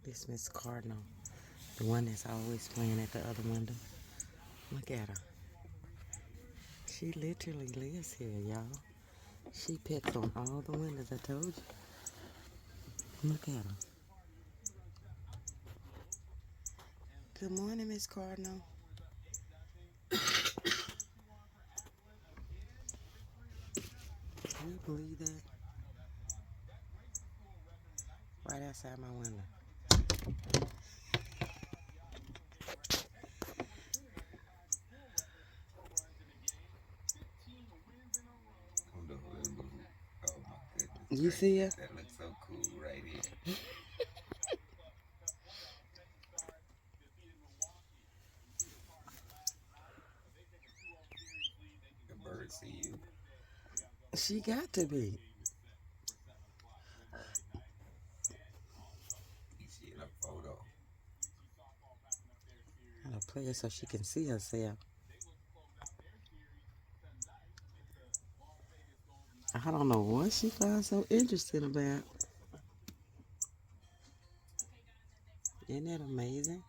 This Miss Cardinal, the one that's always playing at the other window. Look at her. She literally lives here, y'all. She picks on all the windows, I told you. Look at her. Good morning, Miss Cardinal. Can you believe that? Right outside my window. Oh my goodness. You see her? That looks so cool right here. The birds see you. She got to be. You see in a photo. I gotta play her so she can see herself. I don't know what she finds so interesting about. Isn't that amazing?